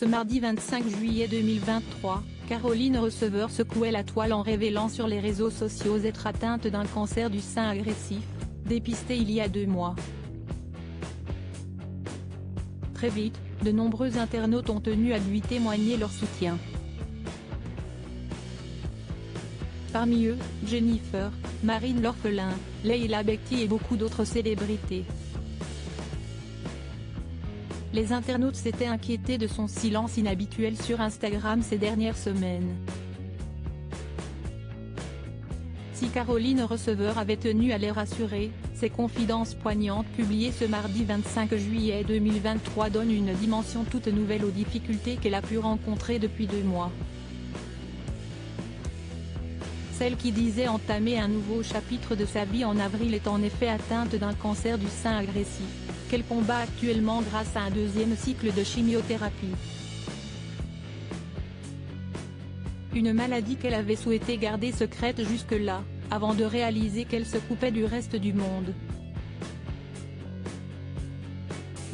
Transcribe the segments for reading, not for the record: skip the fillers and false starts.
Ce mardi 25 juillet 2023, Caroline Receveur secouait la toile en révélant sur les réseaux sociaux être atteinte d'un cancer du sein agressif, dépisté il y a 2 mois. Très vite, de nombreux internautes ont tenu à lui témoigner leur soutien. Parmi eux, Jennifer, Marine l'orphelin, Leila Bekti et beaucoup d'autres célébrités. Les internautes s'étaient inquiétés de son silence inhabituel sur Instagram ces dernières semaines. Si Caroline Receveur avait tenu à les rassurer, ses confidences poignantes publiées ce mardi 25 juillet 2023 donnent une dimension toute nouvelle aux difficultés qu'elle a pu rencontrer depuis 2 mois. Celle qui disait entamer un nouveau chapitre de sa vie en avril est en effet atteinte d'un cancer du sein agressif, qu'elle combat actuellement grâce à un 2e cycle de chimiothérapie. Une maladie qu'elle avait souhaité garder secrète jusque-là, avant de réaliser qu'elle se coupait du reste du monde.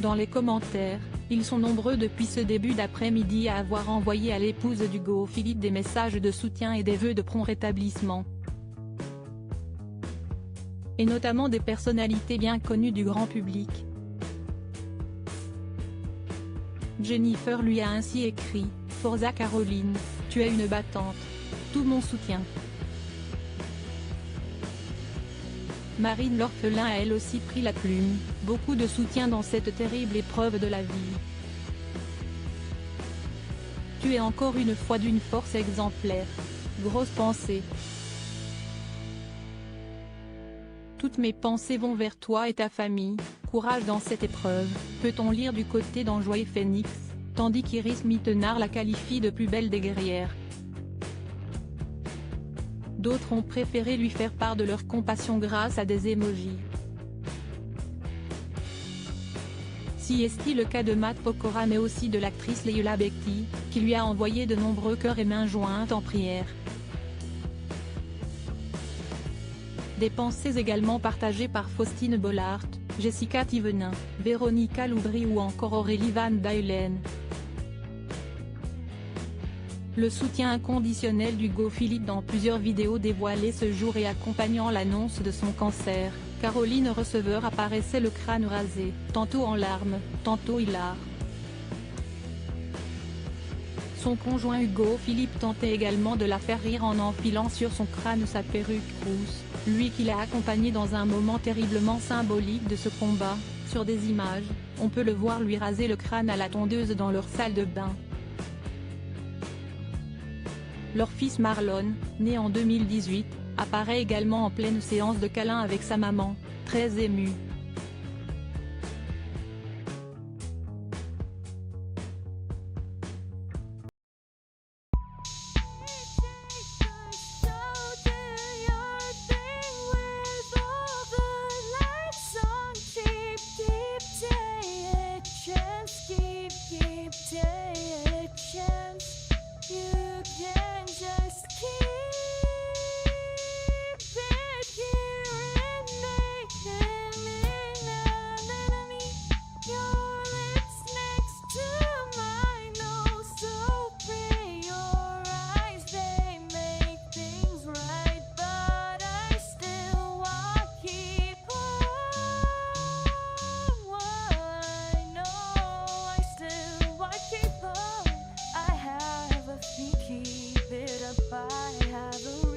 Dans les commentaires, ils sont nombreux depuis ce début d'après-midi à avoir envoyé à l'épouse d'Hugo Philippe des messages de soutien et des vœux de prompt rétablissement. Et notamment des personnalités bien connues du grand public. Jennifer lui a ainsi écrit « Forza Caroline, tu es une battante. Tout mon soutien ». Marine l'orphelin a elle aussi pris la plume, beaucoup de soutien dans cette terrible épreuve de la vie. Tu es encore une fois d'une force exemplaire. Grosse pensée. Toutes mes pensées vont vers toi et ta famille, courage dans cette épreuve, peut-on lire du côté d'Enjoy Phoenix, tandis qu'Iris Mittenard la qualifie de plus belle des guerrières. D'autres ont préféré lui faire part de leur compassion grâce à des emojis. Si est-il le cas de Matt Pokora mais aussi de l'actrice Leila Bekti, qui lui a envoyé de nombreux cœurs et mains jointes en prière. Des pensées également partagées par Faustine Bollaert, Jessica Thévenin, Véronica Loubry ou encore Aurélie Van Duylen. Le soutien inconditionnel d'Hugo Philippe dans plusieurs vidéos dévoilées ce jour et accompagnant l'annonce de son cancer, Caroline Receveur apparaissait le crâne rasé, tantôt en larmes, tantôt hilar. Son conjoint Hugo Philippe tentait également de la faire rire en enfilant sur son crâne sa perruque rousse, lui qui l'a accompagnée dans un moment terriblement symbolique de ce combat. Sur des images, on peut le voir lui raser le crâne à la tondeuse dans leur salle de bain. Leur fils Marlon, né en 2018, apparaît également en pleine séance de câlins avec sa maman, très émue. Keep it up, I have a